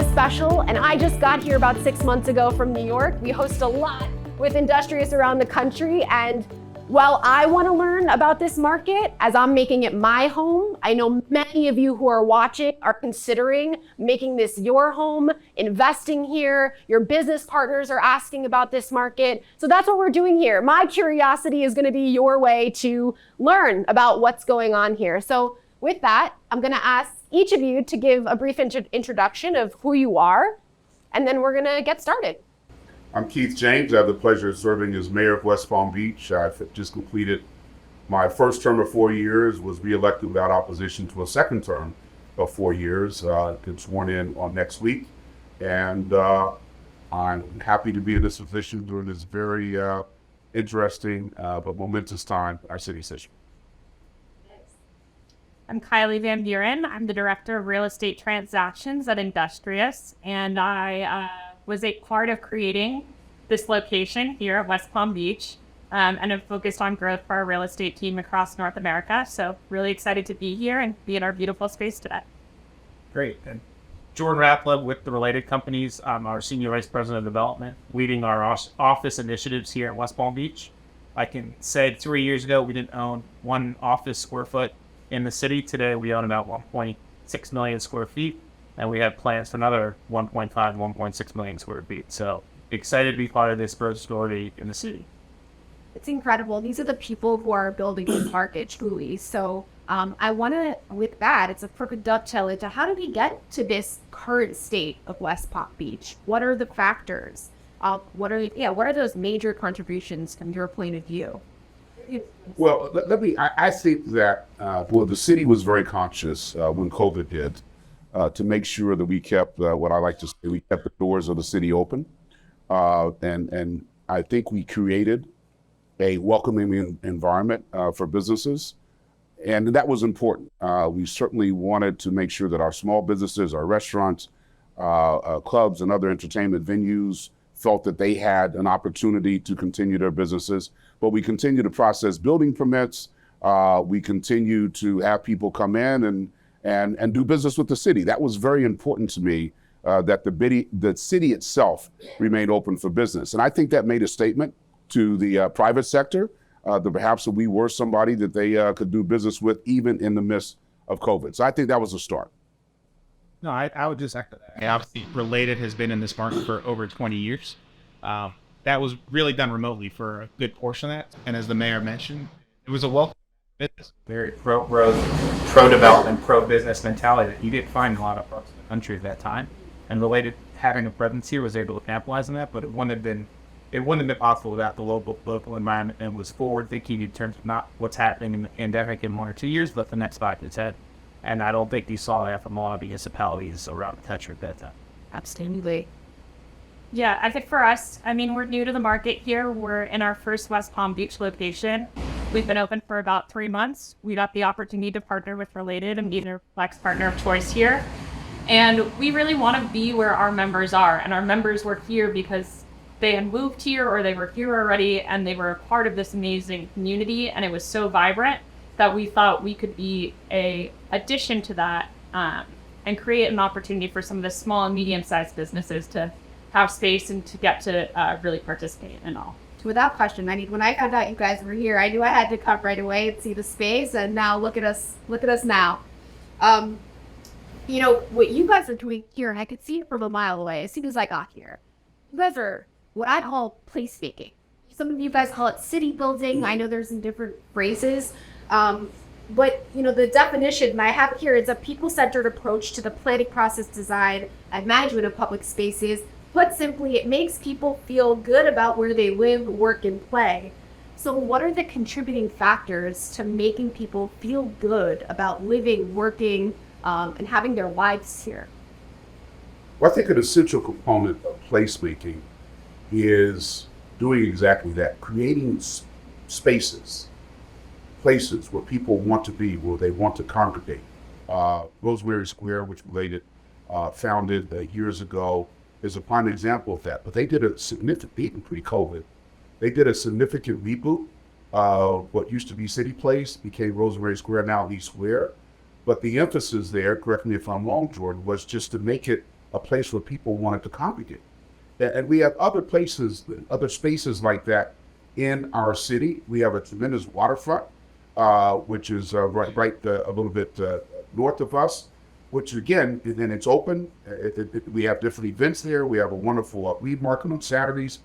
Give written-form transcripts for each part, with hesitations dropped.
special, and I just got here about 6 months ago from New York. We host a lot with industrious around the country, and while I want to learn about this market as I'm making it my home, I know many of you who are watching are considering making this your home, investing here. Your business partners are asking about this market. So that's what we're doing here. My curiosity is going to be your way to learn about what's going on here. So with that, I'm going to ask each of you to give a brief introduction of who you are, and then we're going to get started. I'm Keith James. I have the pleasure of serving as mayor of West Palm Beach. I've just completed my first term of 4 years, was reelected without opposition to a second term of 4 years. Get sworn in on next week. And I'm happy to be in this position during this very interesting but momentous time in our city session. I'm Kylie Van Buren. I'm the Director of Real Estate Transactions at Industrious, and I was a part of creating this location here at West Palm Beach, and have focused on growth for our real estate team across North America. So really excited to be here and be in our beautiful space today. Great. And Jordan Rathla with the related companies. I'm our Senior Vice President of Development, leading our office initiatives here at West Palm Beach. I can say 3 years ago, we didn't own one office square foot in the city. Today, we own about 1.6 million square feet. And we have plans for another 1.5, 1.6 million square feet. So excited to be part of this growth story in the city. It's incredible. These are the people who are building the market, truly. So I want to, with that, it's a perfect dovetail into how did we get to this current state of West Palm Beach? What are the factors? What are those major contributions from your point of view? Well, I think that, the city was very conscious when COVID hit. To make sure that we kept what I like to say, we kept the doors of the city open. And I think we created a welcoming environment for businesses. And that was important. We certainly wanted to make sure that our small businesses, our restaurants, clubs, and other entertainment venues felt that they had an opportunity to continue their businesses. But we continue to process building permits. We continue to have people come in and do business with the city. That was very important to me, that the city itself remained open for business. And I think that made a statement to the private sector, that perhaps we were somebody that they could do business with even in the midst of COVID. So I think that was a start. No, I would just echo that. Obviously, Related has been in this market for over 20 years. That was really done remotely for a good portion of that. And as the mayor mentioned, it was a welcome business, very pro-growth, pro-development, pro-business mentality that you didn't find in a lot of parts of the country at that time. And Related having a presence here was able to capitalize on that, but it wouldn't have been possible without the local environment, and was forward-thinking in terms of not what's happening in the pandemic in 1 or 2 years, but the next 5 to 10. And I don't think you saw that from a lot of municipalities around the country at that time. Absolutely. Yeah, I think for us, we're new to the market here. We're in our first West Palm Beach location. We've been open for about 3 months. We got the opportunity to partner with Related and be their flex partner of choice here. And we really want to be where our members are. And our members were here because they had moved here or they were here already and they were a part of this amazing community. And it was so vibrant that we thought we could be a addition to that and create an opportunity for some of the small and medium-sized businesses to have space and to get to really participate in all. Without question, when I found out you guys were here, I knew I had to come right away and see the space. And now look at us now. What you guys are doing here, I could see it from a mile away as soon as I got here. You guys are what I call placemaking. Some of you guys call it city building. I know there's some different phrases. But the definition I have here is a people-centered approach to the planning process, design, and management of public spaces. Put simply, it makes people feel good about where they live, work, and play. So what are the contributing factors to making people feel good about living, working, and having their lives here? Well, I think an essential component of placemaking is doing exactly that, creating spaces, places where people want to be, where they want to congregate. Rosemary Square, which Related founded years ago, is a prime example of that. But they did a significant, even pre-COVID, they did a significant reboot. What used to be City Place became Rosemary Square, now Lee Square. But the emphasis there, correct me if I'm wrong, Jordan, was just to make it a place where people wanted to congregate. And we have other places, other spaces like that in our city. We have a tremendous waterfront, which is right a little bit north of us, which again, then it's open. We have different events there. We have a wonderful weed market on Saturdays,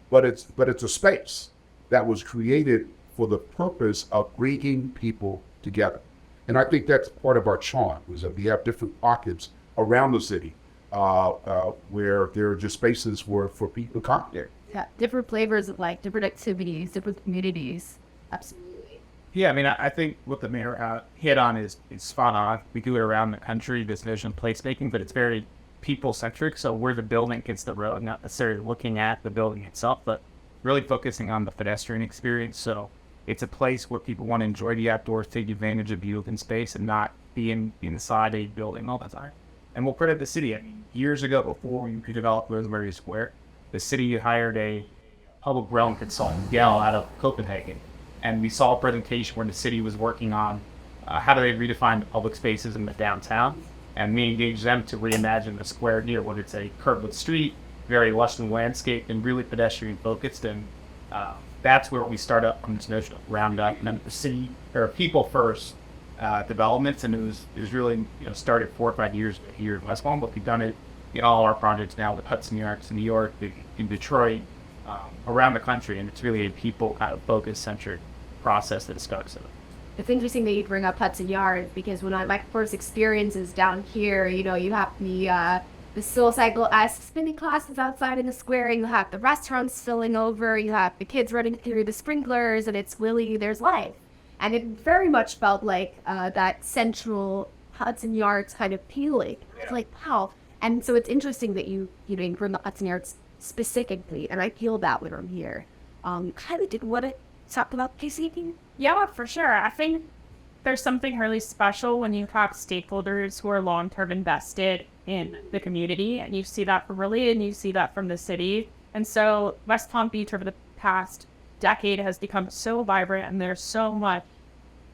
but it's a space that was created for the purpose of bringing people together. And I think that's part of our charm, is that we have different pockets around the city where there are just spaces for people to congregate. Yeah, different flavors of like different activities, different communities. Absolutely. Yeah, I mean, I think what the mayor hit on is spot on. We do it around the country, this vision of placemaking, but it's very people-centric. So where the building hits the road, not necessarily looking at the building itself, but really focusing on the pedestrian experience. So it's a place where people want to enjoy the outdoors, take advantage of the open space, and not be inside a building all the time. And we'll credit the city. I mean, years ago, before we developed Rosemary Square, the city hired a public realm consultant, Gail, out of Copenhagen. And we saw a presentation where the city was working on how do they redefine the public spaces in the downtown. And we engaged them to reimagine the square near what it's a curved street, very lush and landscaped, and really pedestrian focused. And that's where we start up on this notion of round up and then the city or people first developments. And it was really started 4 or 5 years here in West Palm, but we've done it in all our projects now with Hudson Yards in New York, in Detroit, around the country, and it's really a people kind of focus-centered process that starts it. It's interesting that you bring up Hudson Yards because when my first experiences down here, you have the Soul Cycle-esque spinning classes outside in the square, you have the restaurants filling over, you have the kids running through the sprinklers, and it's really, there's life. And it very much felt like that central Hudson Yards kind of feeling. It's like, wow. And so it's interesting that you bring up Hudson Yards specifically, and I feel that when I'm here. Kylie, did you want to talk about placemaking? Yeah, for sure. I think there's something really special when you have stakeholders who are long-term invested in the community, and you see that from Related, and you see that from the city. And so West Palm Beach over the past decade has become so vibrant, and there's so much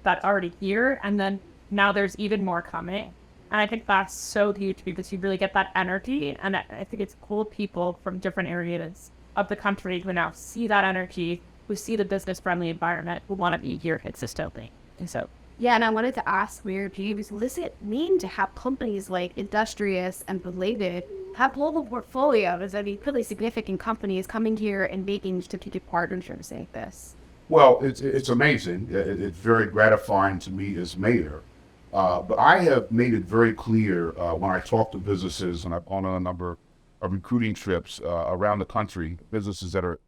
that's already here, and then now there's even more coming. And I think that's so huge because you really get that energy, and I think it's cool people from different areas of the country who now see that energy, who see the business-friendly environment, who want to be here consistently. And so, yeah, and I wanted to ask where James, what does it mean to have companies like Industrious and Related have global portfolios? I mean, really significant companies coming here and making strategic partnerships like this. Well, it's amazing. It's very gratifying to me as mayor. But I have made it very clear when I talk to businesses, and I've gone on a number of recruiting trips around the country, businesses that are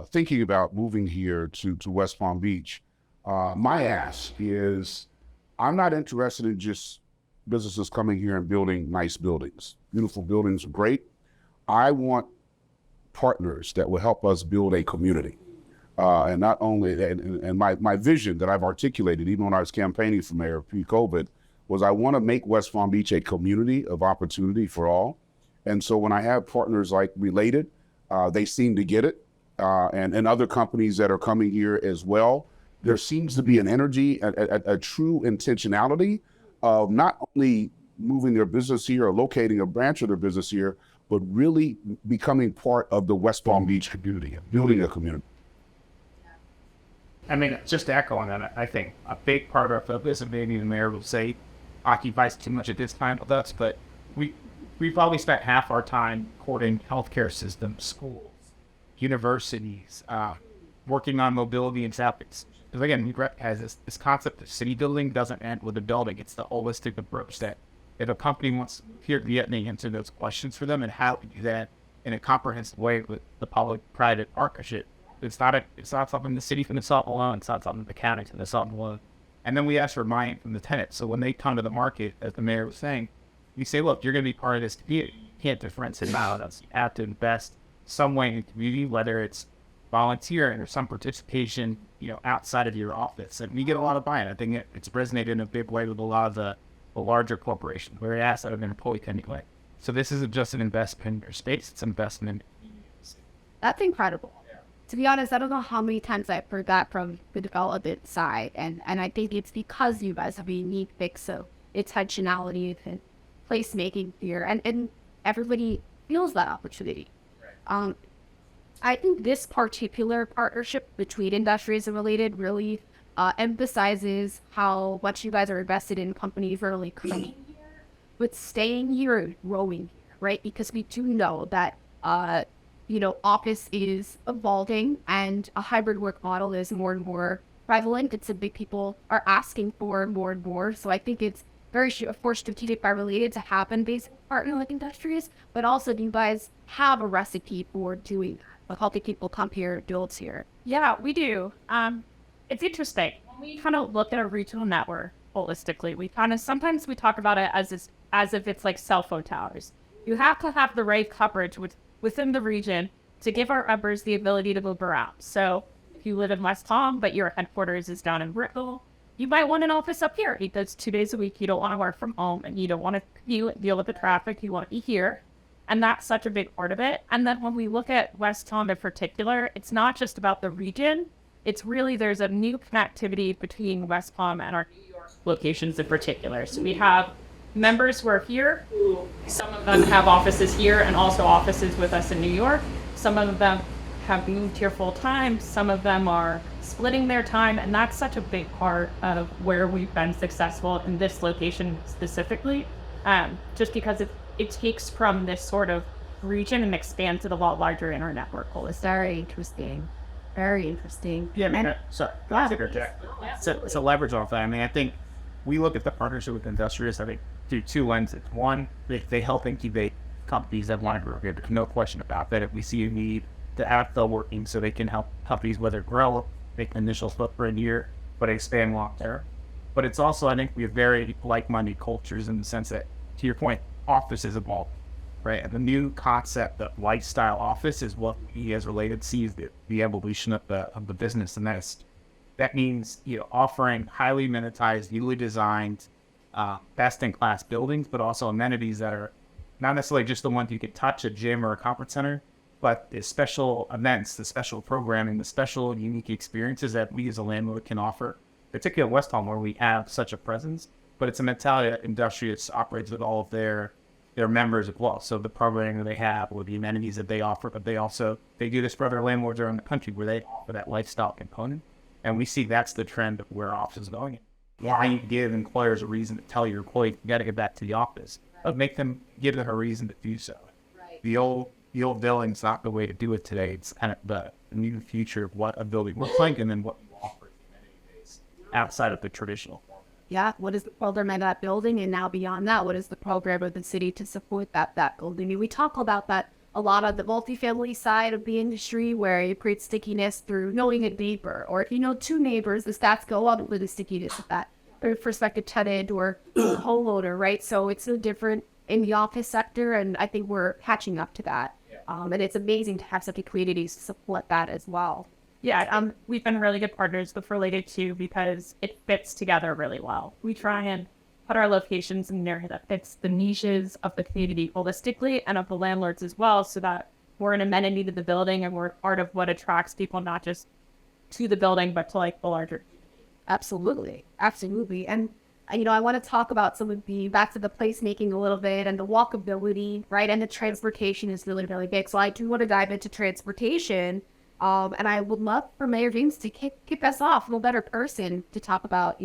thinking about moving here to West Palm Beach. My ask is, I'm not interested in just businesses coming here and building nice buildings. Beautiful buildings are great. I want partners that will help us build a community. And not only, and my vision that I've articulated, even when I was campaigning for mayor pre-COVID, was I want to make West Palm Beach a community of opportunity for all. And so when I have partners like Related, they seem to get it, and other companies that are coming here as well, there seems to be an energy, a true intentionality of not only moving their business here or locating a branch of their business here, but really becoming part of the West Palm Beach community, building a community. I mean, just to echo on that, I think a big part of our focus, and maybe the mayor will say, occupies too much at this time with us, but we probably spent half our time courting healthcare systems, schools, universities, working on mobility and traffic. Because again, New York has this concept of city building doesn't end with a building. It's the holistic approach that if a company wants to move here, we answer those questions for them, and how we do that in a comprehensive way with the public-private partnership. It's not something the city can solve alone. It's not something the county can solve alone. And then we ask for buy-in from the tenants. So when they come to the market, as the mayor was saying, we say, look, you're going to be part of this community. You can't differentiate out us. You have to invest some way in the community, whether it's volunteering or some participation, outside of your office. And we get a lot of buy-in. I think it's resonated in a big way with a lot of the larger corporations, where it asks of an employee anyway. So this isn't just an investment in your space; it's an investment in your That's incredible. To be honest, I don't know how many times I've heard that from the development side, and I think it's because you guys have a unique mix of intentionality and placemaking here, and everybody feels that opportunity. I think this particular partnership between Industrious and Related really emphasizes how much you guys are invested in companies really coming here, but staying here and growing here, right? Because we do know that, office is evolving and a hybrid work model is more and more prevalent. It's something people are asking for more and more. So I think it's very for strategic by Related to have a basic partner like Industrious, but also do you guys have a recipe for doing that? Like helping people come here, build here? Yeah, we do. It's interesting. When we kind of look at a regional network holistically, we kind of sometimes we talk about it as if it's like cell phone towers. You have to have the right coverage within the region to give our members the ability to move around. So if you live in West Palm, but your headquarters is down in Brickell, you might want an office up here because 2 days a week you don't want to work from home and you don't want to deal with the traffic. You want to be here. And that's such a big part of it. And then when we look at West Palm in particular, it's not just about the region. It's really, there's a new connectivity between West Palm and our New York locations in particular. So we have members who are here, who some of them have offices here and also offices with us in New York. Some of them have moved here full time. Some of them are splitting their time. And that's such a big part of where we've been successful in this location specifically, just because it takes from this sort of region and expands it a lot larger in our network. It's very interesting. Very interesting. Yeah, man. So it's a leverage off that. I mean, I think we look at the partnership with Industrious, I think, through two lenses. One, they help incubate companies that want to grow here. There's no question about that. If we see a need to have the working so they can help companies whether grow, make an initial footprint here, but expand long term. But it's also, I think, we have very like-minded cultures in the sense that, to your point, offices evolve, right? And the new concept of lifestyle office is what we as Related sees the evolution of the business, and that means offering highly amenitized, newly designed, best-in-class buildings, but also amenities that are not necessarily just the ones you could touch, a gym or a conference center, but the special events, the special programming, the special unique experiences that we as a landlord can offer, particularly at West Palm where we have such a presence. But it's a mentality that Industrious operates with all of their members as well. So the programming that they have or the amenities that they offer, but they do this for other landlords around the country where they offer that lifestyle component. And we see that's the trend of where offices are going. Why you give employers a reason to tell your employee, you got to get back to the office, but give them a reason to do so. Right. The old building's not the way to do it today. It's kind of the new future of what a building looks like and then what you offer as the amenity base outside of the traditional. Yeah, what is the program of that building? And now beyond that, what is the program of the city to support that building? I mean, we talk about that a lot on the multifamily side of the industry where you create stickiness through knowing a neighbor. Or if you know two neighbors, the stats go up with the stickiness of that prospective tenant or homeowner, right? So it's no different in the office sector, and I think we're catching up to that. And it's amazing to have such a community to support that as well. Yeah, we've been really good partners with Related too because it fits together really well. We try and put our locations in an area that fits the niches of the community holistically and of the landlords as well, so that we're an amenity to the building and we're part of what attracts people not just to the building but to like the larger. Absolutely. And I want to talk about some of back to the placemaking a little bit and the walkability, right? And the transportation is really, really big. So I do want to dive into transportation. And I would love for Mayor James to kick us off, a little better person to talk about,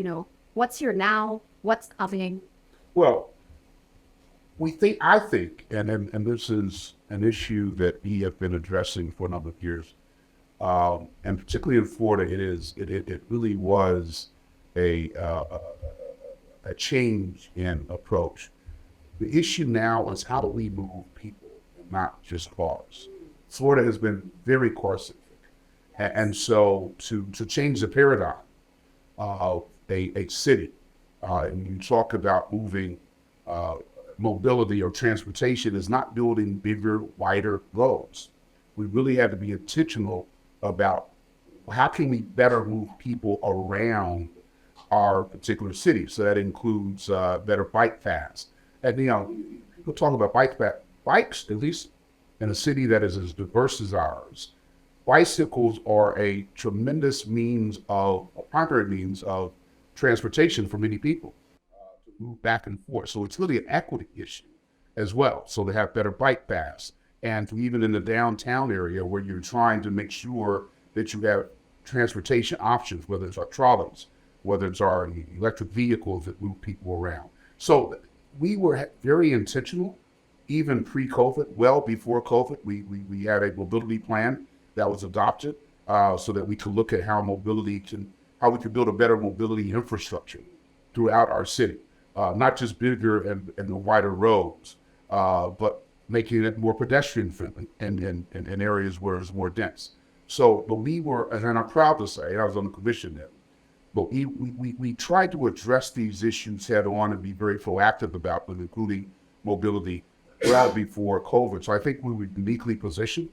what's here now, what's coming. Well, I think, and this is an issue that we have been addressing for a number of years, and particularly in Florida, it really was a change in approach. The issue now is how do we move people, not just cars. Florida has been very car-centric. And so to change the paradigm of a city, and you talk about moving mobility or transportation is not building bigger, wider roads. We really have to be intentional about how can we better move people around our particular city. So that includes better bike paths. And people talk about bikes, at least in a city that is as diverse as ours. Bicycles are a tremendous primary means of transportation for many people to move back and forth. So it's really an equity issue. as well. So they have better bike paths. And even in the downtown area where you're trying to make sure that you have transportation options, whether it's our trolleys, whether it's our electric vehicles that move people around. So we were very intentional, even pre-COVID, well before COVID. We had a mobility plan that was adopted so that we could look at how we could build a better mobility infrastructure throughout our city, not just bigger and the wider roads, but making it more pedestrian friendly in areas where it's more dense. So, but we were, and I'm proud to say, I was on the commission then, but we tried to address these issues head on and be very proactive about them, including mobility well before COVID. So I think we were uniquely positioned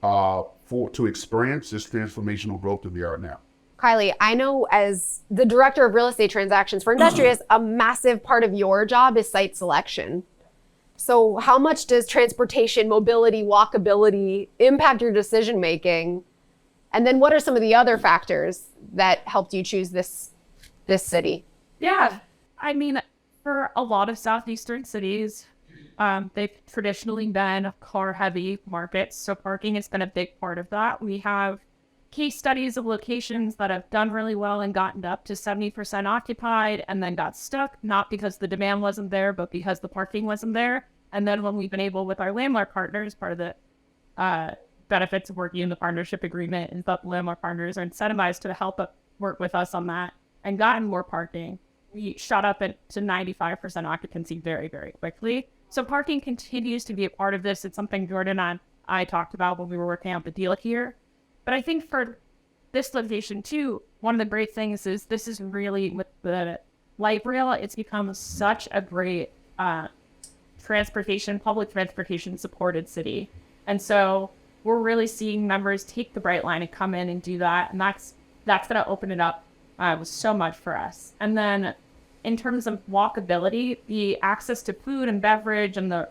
to experience this transformational growth that we are now. Kylie, I know as the director of real estate transactions for Industrious, a massive part of your job is site selection. So how much does transportation, mobility, walkability impact your decision making? And then what are some of the other factors that helped you choose this city? Yeah, I mean, for a lot of southeastern cities, they've traditionally been car-heavy markets, so parking has been a big part of that. We have case studies of locations that have done really well and gotten up to 70% occupied and then got stuck, not because the demand wasn't there, but because the parking wasn't there. And then when we've been able with our landlord partners, part of the benefits of working in the partnership agreement is that landlord partners are incentivized to help work with us on that and gotten more parking. We shot up to 95% occupancy very, very quickly. So parking continues to be a part of this. It's something Jordan and I talked about when we were working out the deal here. But I think for this location too, one of the great things is this is really with the light rail, it's become such a great public transportation supported city. And so we're really seeing members take the Bright Line and come in and do that. And that's going to open it up so much for us. And then in terms of walkability, the access to food and beverage and the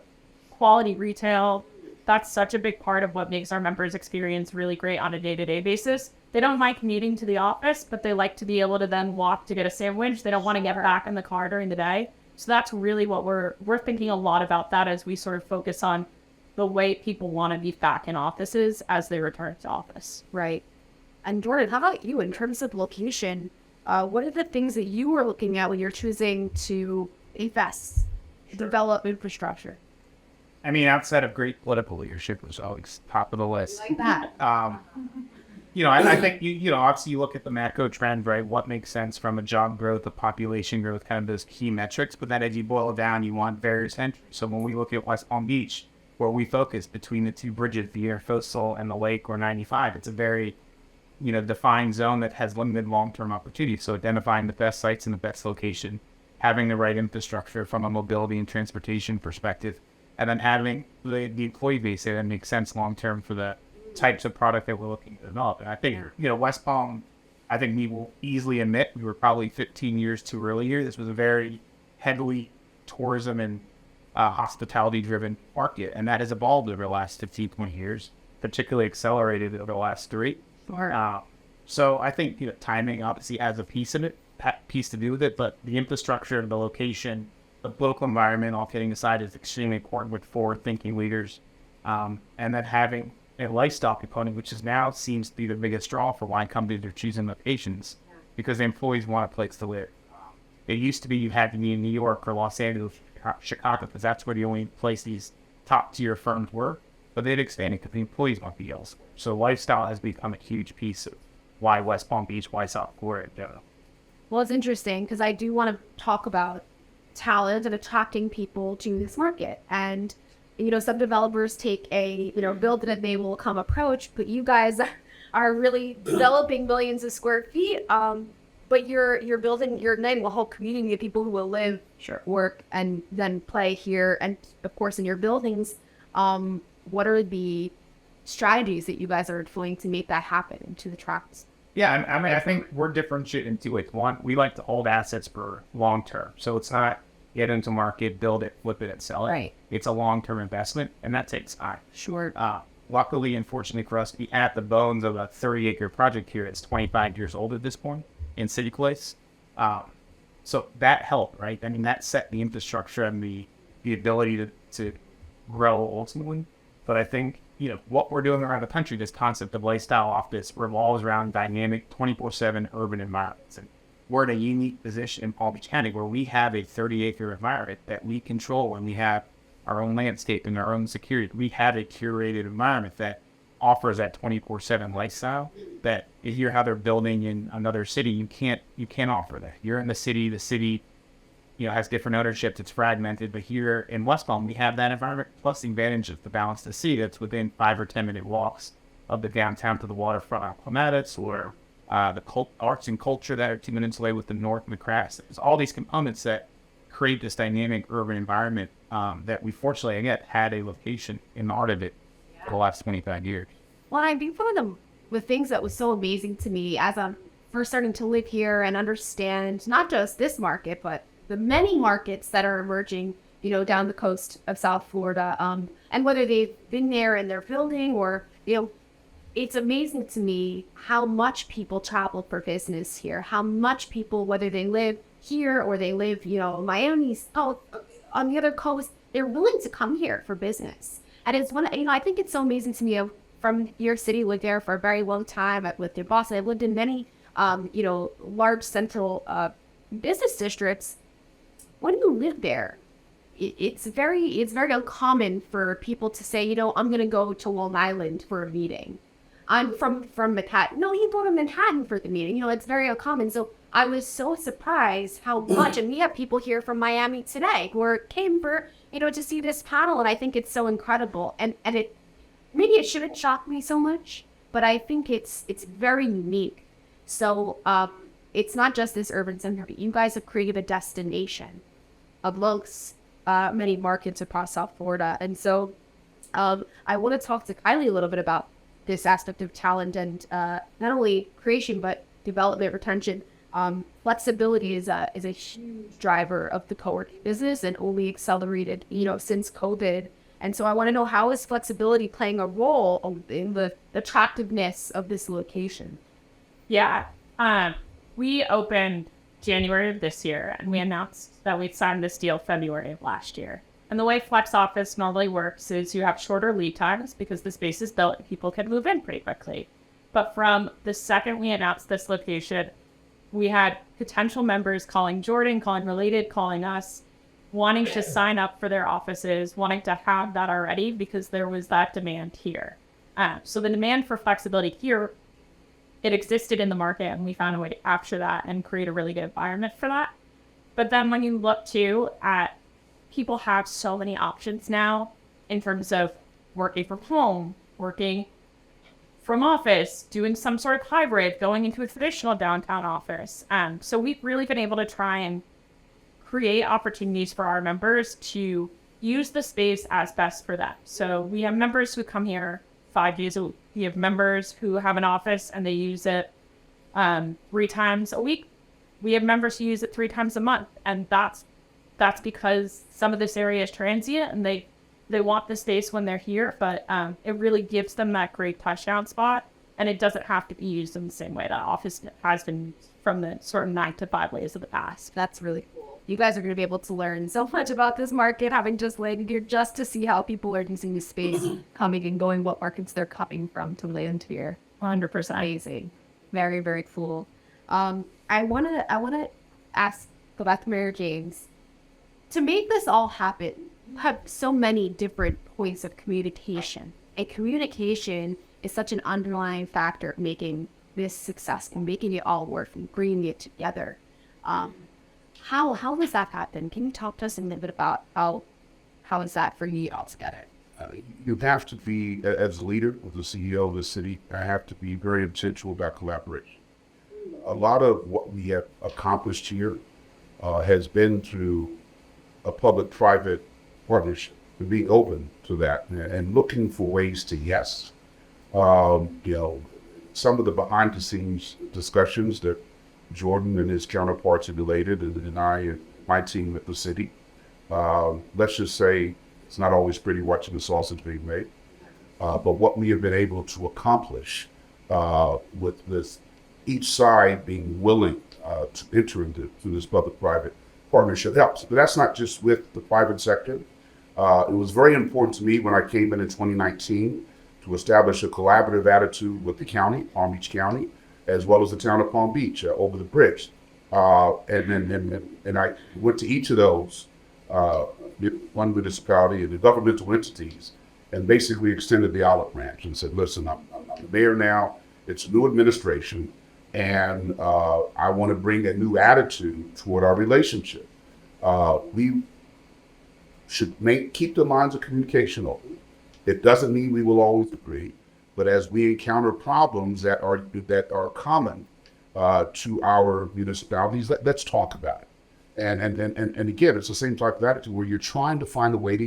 quality retail, that's such a big part of what makes our members' experience really great on a day-to-day basis. They don't mind commuting to the office, but they like to be able to then walk to get a sandwich. They don't want to get back in the car during the day. So that's really what we're thinking a lot about that as we sort of focus on the way people want to be back in offices as they return to office. Right. And Jordan, how about you in terms of location? What are the things that you were looking at when you're choosing to invest, develop infrastructure? I mean, outside of great political leadership, was always top of the list. Like that. I think, obviously you look at the macro trend, right? What makes sense from a job growth, a population growth, kind of those key metrics. But then as you boil it down, you want various entries. So when we look at West Palm Beach, where we focus between the two bridges, the Intercoastal and the Lake or 95, it's a very, defined zone that has limited long-term opportunity. So identifying the best sites and the best location, having the right infrastructure from a mobility and transportation perspective, and then having the employee base there that makes sense long-term for the types of product that we're looking to develop. And I think, West Palm, I think we will easily admit we were probably 15 years too early here. This was a very heavily tourism and hospitality-driven market, and that has evolved over the last 15, 20 years, particularly accelerated over the last 3. Sure. So I think timing obviously has a piece to do with it, but the infrastructure, the location, the local environment, all kidding aside, is extremely important with forward-thinking leaders, and then having a lifestyle component, which is now seems to be the biggest draw for why companies are choosing locations, because the employees want a place to live. It used to be you had to be in New York or Los Angeles, Chicago, because that's where the only place these top-tier firms were. But they'd expanded because the employees want to be elsewhere. So lifestyle has become a huge piece of why West Palm Beach, why South Florida in general. Well, it's interesting because I do want to talk about talent and attracting people to this market. And, some developers take a, build it and they will come approach, but you guys are really developing millions of square feet. But you're igniting a whole community of people who will live, work, and then play here. And of course, in your buildings, what are the strategies that you guys are employing to make that happen to the tracks? Yeah, I mean, I think we're differentiated in 2 ways. One, we like to hold assets for long term. So it's not get into market, build it, flip it, and sell it. Right. It's a long-term investment, and that takes time. Sure. Luckily and fortunately for us, to be at the bones of a 30-acre project here, it's 25 years old at this point in City Place. So that helped, right? I mean, that set the infrastructure and the the ability to grow ultimately. But I think, what we're doing around the country, this concept of lifestyle office revolves around dynamic 24/7 urban environments. And we're in a unique position in Palm Beach County where we have a 30-acre environment that we control, and we have our own landscape and our own security. We have a curated environment that offers that 24/7 lifestyle that if you hear how they're building in another city, you can't offer that. You're in the city, has different ownerships, it's fragmented, but here in West Palm, we have that environment, plus the advantage of the balance of the city that's within 5 or 10 minute walks of the downtown to the waterfront Clematis, or the arts and culture that are 2 minutes away with the North and the Crafts. There's all these components that create this dynamic urban environment that we fortunately, again, had a location in the heart of it for the last 25 years. Well, I think one of the things that was so amazing to me as I'm first starting to live here and understand not just this market, but the many markets that are emerging, down the coast of South Florida, and whether they've been there and they're building or, it's amazing to me how much people travel for business here, how much people, whether they live here or they live, Miami, on the other coast, they're willing to come here for business. And it's I think it's so amazing to me from your city, lived there for a very long time. I've lived in Boston. I've lived in many, large central business districts. When you live there, it's very uncommon for people to say, I'm going to go to Long Island for a meeting. I'm from Manhattan. No, you go to Manhattan for the meeting. It's very uncommon. So I was so surprised how much, and we have people here from Miami today who came for, to see this panel. And I think it's so incredible. And maybe it shouldn't shock me so much, but I think it's very unique. So it's not just this urban center, but you guys have created a destination amongst many markets across South Florida. And so I want to talk to Kylie a little bit about this aspect of talent and not only creation, but development, retention. Flexibility is a huge driver of the co-working business and only accelerated, since COVID. And so I want to know, how is flexibility playing a role in the attractiveness of this location? Yeah. We opened January of this year, and we announced that we'd signed this deal February of last year. And the way Flex Office normally works is you have shorter lead times because the space is built and people can move in pretty quickly. But from the second we announced this location, we had potential members calling Jordan, calling Related, calling us, wanting to sign up for their offices, wanting to have that already because there was that demand here. So the demand for flexibility here, it existed in the market, and we found a way to capture that and create a really good environment for that. But then when you look too at, people have so many options now in terms of working from home, working from office, doing some sort of hybrid, going into a traditional downtown office. So we've really been able to try and create opportunities for our members to use the space as best for them. So we have members who come here 5 days a week. We have members who have an office and they use it 3 times a week. We have members who use it 3 times a month. And that's because some of this area is transient and they want the space when they're here, but it really gives them that great touchdown spot. And it doesn't have to be used in the same way that office has been used from the sort of 9 to 5 ways of the past. That's really cool. You guys are going to be able to learn so much about this market, having just landed here, just to see how people are using the space, coming and going, what markets they're coming from to land here. 100%. Amazing. Very, very cool. I want to go back to Mayor James. To make this all happen, you have so many different points of communication. And communication is such an underlying factor making this successful, making it all work and bringing it together. How does that happen? Can you talk to us a little bit about how is that for you all together? You have to be, as a leader, as the CEO of the city, I have to be very intentional about collaboration. A lot of what we have accomplished here has been through a public-private partnership, and being open to that and looking for ways to yes. Some of the behind-the-scenes discussions that Jordan and his counterparts at Related and I and my team at the city, let's just say it's not always pretty watching the sausage being made, but what we have been able to accomplish with this, each side being willing to enter into this public-private partnership helps. But that's not just with the private sector. It was very important to me when I came in 2019 to establish a collaborative attitude with the county, Palm Beach County, as well as the town of Palm Beach over the bridge. And I went to each of those, one municipality and the governmental entities, and basically extended the olive branch and said, listen, I'm the mayor now, it's a new administration, and I want to bring a new attitude toward our relationship. We should keep the lines of communication open. It doesn't mean we will always agree, but as we encounter problems that are common to our municipalities, let's talk about it. And again, it's the same type of attitude where you're trying to find a way to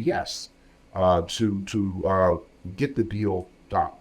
to get the deal done.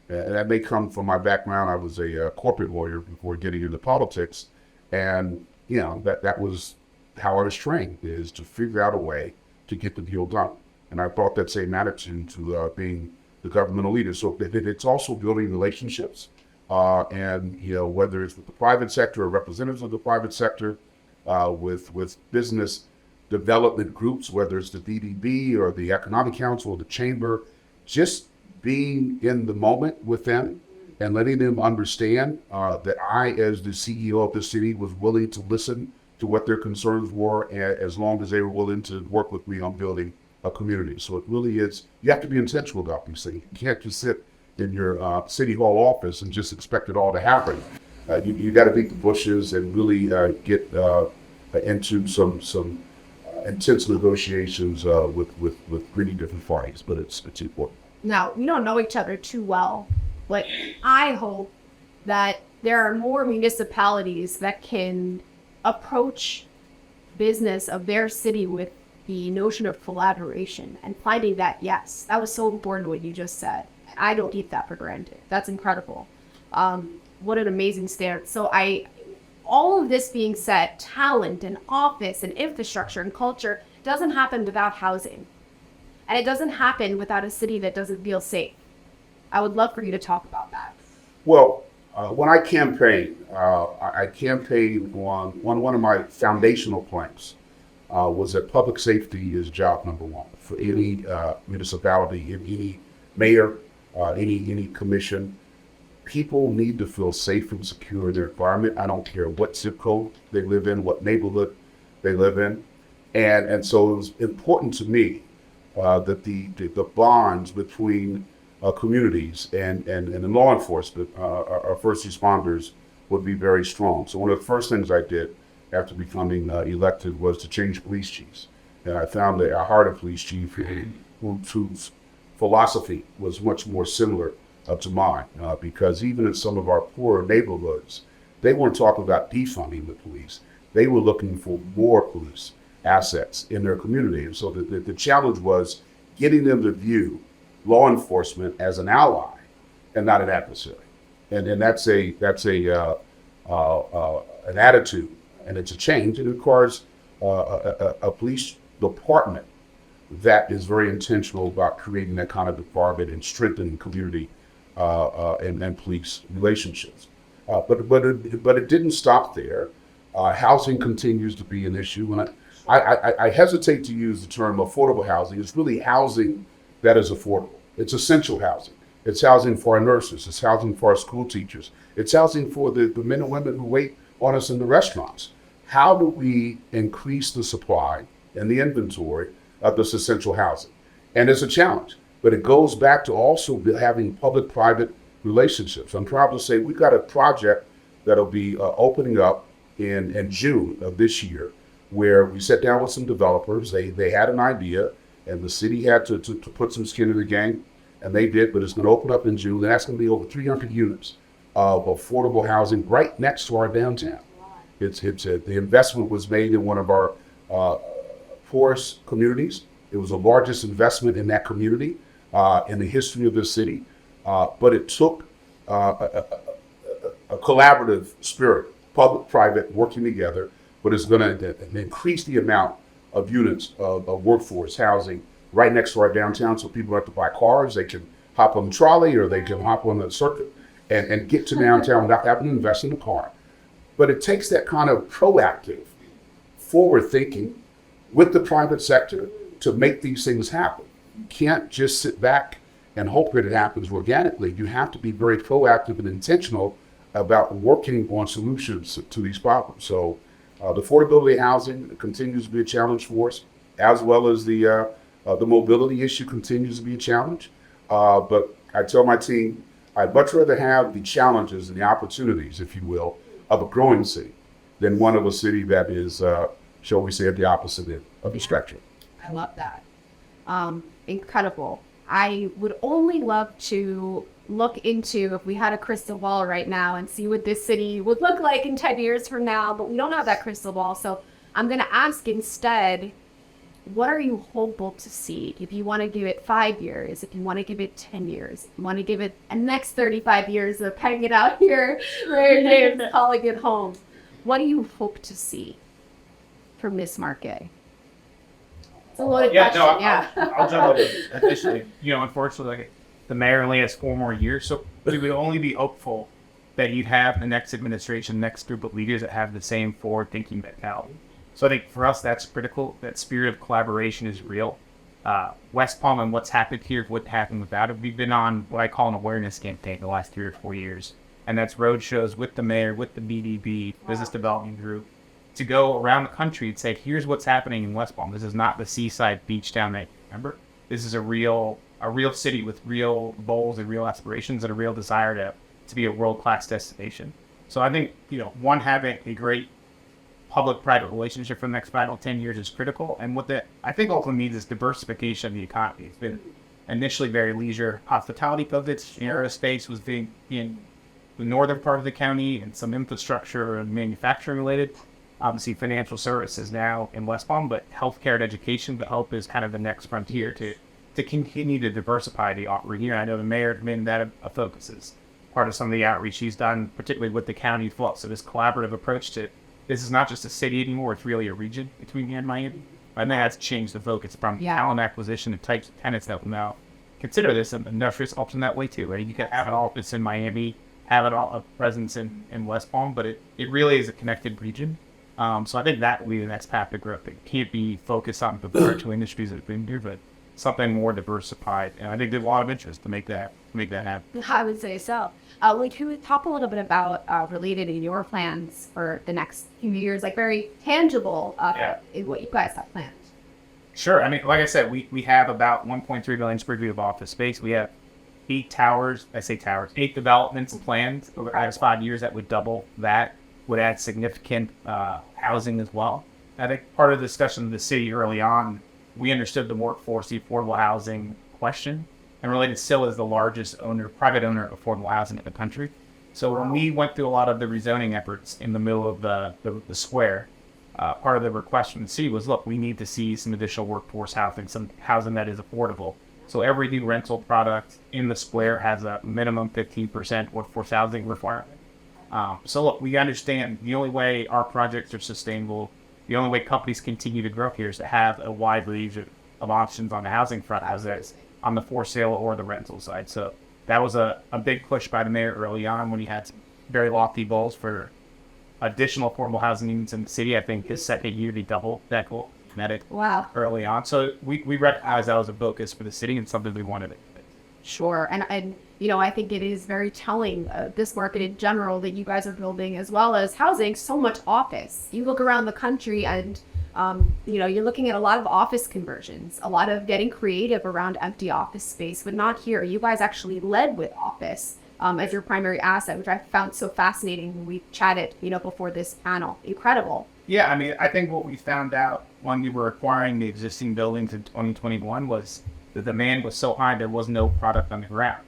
And that may come from my background. I was a corporate lawyer before getting into politics, and that was how I was trained, is to figure out a way to get the deal done. And I brought that same attitude to being the governmental leader. So it's also building relationships, and whether it's with the private sector or representatives of the private sector, with business development groups, whether it's the DDB or the Economic Council or the Chamber, just being in the moment with them and letting them understand that I, as the CEO of the city, was willing to listen to what their concerns were, as long as they were willing to work with me on building a community. So it really is, you have to be intentional about these things. You can't just sit in your city hall office and just expect it all to happen. You got to beat the bushes and really get into some intense negotiations with really different parties, but it's important. Now, we don't know each other too well, but I hope that there are more municipalities that can approach business of their city with the notion of collaboration and finding that, yes, that was so important what you just said. I don't take that for granted. That's incredible. What an amazing stance. So all of this being said, talent and office and infrastructure and culture doesn't happen without housing. And it doesn't happen without a city that doesn't feel safe. I would love for you to talk about that. Well, when I campaigned, I campaigned on one of my foundational planks was that public safety is job number one for any municipality, any mayor, any commission. People need to feel safe and secure in their environment. I don't care what zip code they live in, what neighborhood they live in. And so it was important to me that the bonds between communities and the law enforcement, our first responders, would be very strong. So one of the first things I did after becoming elected was to change police chiefs. And I found that I hired a police chief whose philosophy was much more similar to mine, because even in some of our poorer neighborhoods, they weren't talking about defunding the police. They were looking for more police assets in their community. And so the challenge was getting them to view law enforcement as an ally and not an adversary. And that's an attitude, and it's a change. It requires a police department that is very intentional about creating that kind of department and strengthening community and police relationships. But it didn't stop there. Housing continues to be an issue, and I hesitate to use the term affordable housing. It's really housing that is affordable. It's essential housing. It's housing for our nurses. It's housing for our school teachers. It's housing for the men and women who wait on us in the restaurants. How do we increase the supply and the inventory of this essential housing? And it's a challenge, but it goes back to also having public-private relationships. I'm proud to say we've got a project that'll be opening up in June of this year, where we sat down with some developers. They had an idea, and the city had to put some skin in the game, and they did, but it's going to open up in June, and that's going to be over 300 units of affordable housing right next to our downtown. The investment was made in one of our poorest communities. It was the largest investment in that community in the history of this city, but it took a collaborative spirit, public-private working together, but it's going to increase the amount of units of workforce housing right next to our downtown, so people don't have to buy cars. They can hop on the trolley or they can hop on the circuit and get to downtown without having to invest in a car. But it takes that kind of proactive forward thinking with the private sector to make these things happen. You can't just sit back and hope that it happens organically. You have to be very proactive and intentional about working on solutions to these problems. So the affordability of housing continues to be a challenge for us, as well as the mobility issue continues to be a challenge. But I tell my team, I'd much rather have the challenges and the opportunities, if you will, of a growing city than one of a city that is, shall we say, at the opposite end of the spectrum. I love that. Incredible. I would only love to look into, if we had a crystal ball right now, and see what this city would look like in 10 years from now, but we don't have that crystal ball. So I'm going to ask instead, what are you hopeful to see? If you want to give it 5 years, if you want to give it 10 years, if you want to give it the next 35 years of hanging out here, right, James, calling it home, what do you hope to see from this market? It's a loaded question. I'll jump in. Additionally, unfortunately, like, the mayor only has 4 more years, so we would only be hopeful that you'd have the next administration, next group of leaders that have the same forward-thinking mentality. So I think for us, that's critical. That spirit of collaboration is real. West Palm and what's happened here wouldn't happen without it. We've been on what I call an awareness campaign the last 3 or 4 years, and that's road shows with the mayor, with the BDB, Business Development Group, to go around the country and say, here's what's happening in West Palm. This is not the seaside beach down there. Remember, this is a real city with real goals and real aspirations and a real desire to be a world-class destination. So I think, one, having a great public-private relationship for the next 5 to 10 years is critical. And what that I think also means is diversification of the economy. It's been initially very leisure hospitality focused. Aerospace was being in the northern part of the county and some infrastructure and manufacturing related. Obviously financial services now in West Palm, but healthcare and education, the hope is kind of the next frontier to continue to diversify the outreach here. I know the mayor made that a focus as part of some of the outreach he's done, particularly with the county as well. So this collaborative approach to this is not just a city anymore, it's really a region between here and Miami. And that has changed the focus from talent acquisition and types of tenants that will now consider this an industrious option that way too, right? You can have an office in Miami, have it all a presence in West Palm, but it really is a connected region. So I think that will be the next path to growth. It can't be focused on the two industries that have been here, but something more diversified. And I think there's a lot of interest to make that happen. I would say so. Can we talk a little bit about related to your plans for the next few years, like very tangible, in what you guys have planned? Sure. I mean, like I said, we have about 1.3 million square feet of office space. We have 8 developments planned over the next 5 years that would double that, would add significant housing as well. I think part of the discussion of the city early on, we understood the workforce, the affordable housing question, and related still is the largest private owner of affordable housing in the country. So when we went through a lot of the rezoning efforts in the middle of the square, part of the request from the city was, look, we need to see some additional workforce housing, some housing that is affordable. So every new rental product in the square has a minimum 15% workforce housing requirement. So look, we understand the only way our projects are sustainable, the only way companies continue to grow here is to have a wide range of options on the housing front, as is on the for sale or the rental side. So that was a big push by the mayor early on when he had some very lofty goals for additional affordable housing needs in the city. I think his second year to double that goal. Met it early on. So we recognize that was a focus for the city and something we wanted to. Sure. And I think it is very telling, this market in general that you guys are building, as well as housing, so much office. You look around the country and, you're looking at a lot of office conversions, a lot of getting creative around empty office space, but not here. You guys actually led with office as your primary asset, which I found so fascinating when we chatted, before this panel. Incredible. Yeah, I mean, I think what we found out when we were acquiring the existing buildings in 2021 was the demand was so high there was no product on the ground.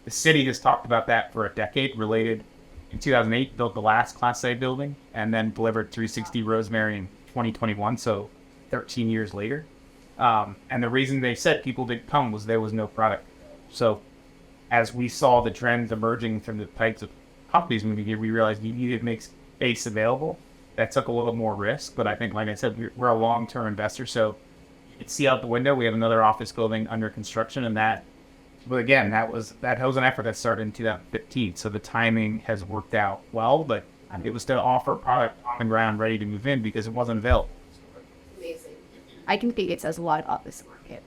The city has talked about that for a decade. Related, in 2008, built the last Class A building and then delivered 360 Rosemary in 2021, so 13 years later. And the reason they said people didn't come was there was no product. So as we saw the trends emerging from the types of companies moving here, we realized you needed to make space available. That took a little more risk, but I think, like I said, we're a long-term investor, so you can see out the window we have another office building under construction, and that was an effort that started in 2015. So the timing has worked out well, but And it was to offer product on the ground ready to move in because it wasn't available. Amazing. I can think it says a lot about this market.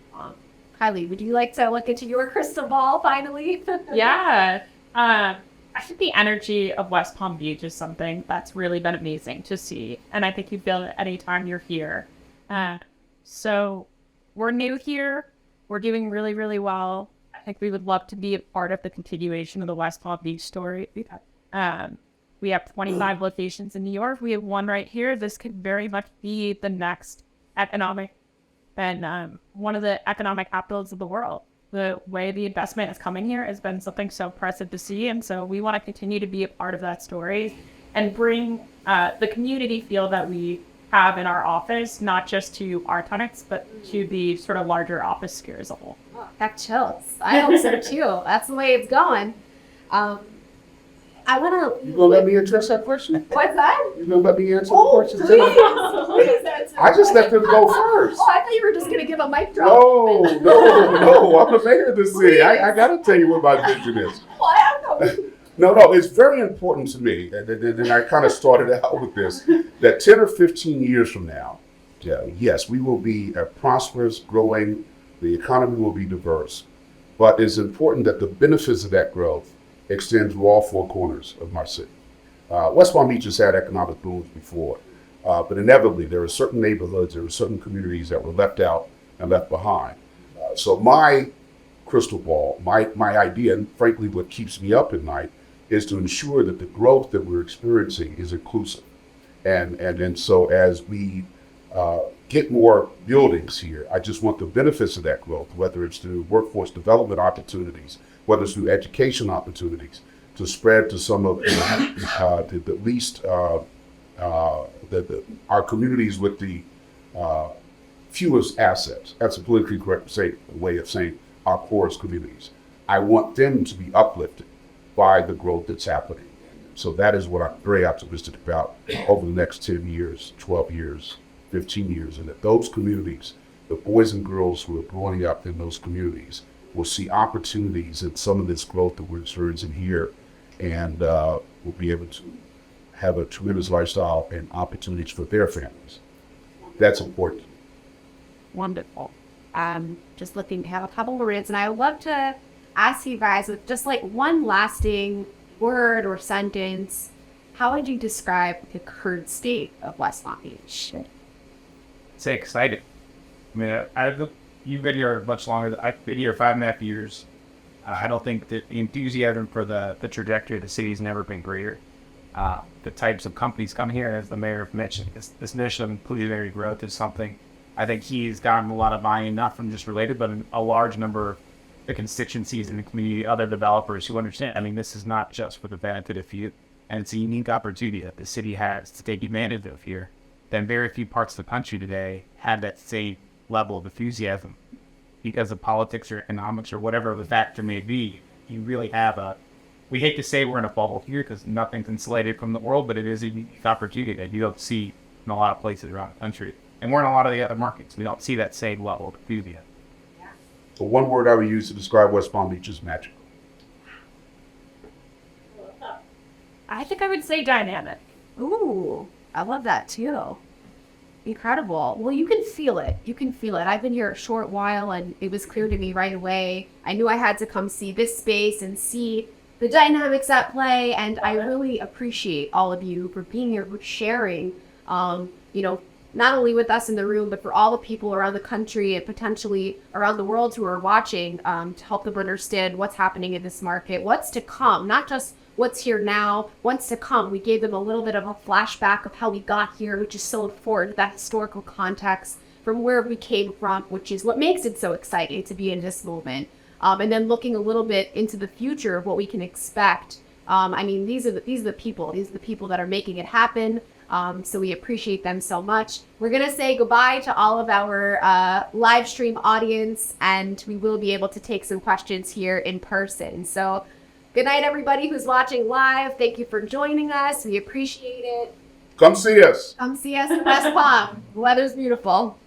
Kylie, would you like to look into your crystal ball finally? Yeah. I think the energy of West Palm Beach is something that's really been amazing to see. And I think you feel it anytime you're here. So we're new here. We're doing really, really well. I think we would love to be a part of the continuation of the West Palm Beach story. We have 25 locations in New York. We have one right here. This could very much be the next economic and one of the economic capitals of the world. The way the investment is coming here has been something so impressive to see. And so we want to continue to be a part of that story and bring the community feel that we have in our office, not just to our tenants, but to the sort of larger office sphere as a whole. Oh, heck chills. I hope so too. That's the way it's going. I want to. You gonna let me address that question? What's that? You gonna let me answer the Oh, question? please answer. I just let them go first. Oh, I thought you were just going to give a mic drop. No. I'm the mayor of the city. I got to tell you what my vision is. Well, I don't know. No, it's very important to me, and I kind of started out with this, that 10 or 15 years from now, yes, we will be a prosperous, growing, the economy will be diverse, but it's important that the benefits of that growth extend to all four corners of my city. West Palm Beach has had economic booms before, but inevitably there are certain neighborhoods, there are certain communities that were left out and left behind. So my crystal ball, my idea, and frankly what keeps me up at night, is to ensure that the growth that we're experiencing is inclusive. And so as we get more buildings here, I just want the benefits of that growth, whether it's through workforce development opportunities, whether it's through education opportunities, to spread to some of the least, our communities with the fewest assets. That's a politically correct way of saying our poorest communities. I want them to be uplifted by the growth that's happening. So that is what I'm very optimistic about over the next 10 years, 12 years, 15 years, and that those communities, the boys and girls who are growing up in those communities, will see opportunities in some of this growth that we're experiencing here, and will be able to have a tremendous lifestyle and opportunities for their families. That's important. Wonderful. Just looking to have a couple of words, and I would love to ask you guys with just like one lasting word or sentence, how would you describe the current state of West Palm Beach? Say excited. I mean, you've been here much longer. I've been here 5.5 years. I don't think that the enthusiasm for the trajectory of the city has never been greater. The types of companies come here, as the mayor mentioned, this mission of inclusionary growth is something I think he's gotten a lot of buy-in, not from just Related, but a large number of the constituencies in the community, other developers who understand. I mean, this is not just for the benefit of few, and it's a unique opportunity that the city has to take advantage of here. Then very few parts of the country today have that same level of enthusiasm because of politics or economics or whatever the factor may be. You really have we hate to say we're in a bubble here because nothing's insulated from the world, but it is a unique opportunity that you don't see in a lot of places around the country. And we're in a lot of the other markets. We don't see that same level of enthusiasm. So one word I would use to describe West Palm Beach is magical. I think I would say dynamic. Ooh, I love that too. Incredible. Well, you can feel it. You can feel it. I've been here a short while and it was clear to me right away. I knew I had to come see this space and see the dynamics at play. And I really appreciate all of you for being here, for sharing, not only with us in the room, but for all the people around the country and potentially around the world who are watching, to help them understand what's happening in this market, what's to come, not just what's here now, what's to come. We gave them a little bit of a flashback of how we got here, which is so important, that historical context from where we came from, which is what makes it so exciting to be in this moment. And then looking a little bit into the future of what we can expect. These are the people that are making it happen. So we appreciate them so much. We're going to say goodbye to all of our live stream audience, and we will be able to take some questions here in person. So good night, everybody who's watching live. Thank you for joining us. We appreciate it. Come see us. Come see us in West Palm. The weather's beautiful.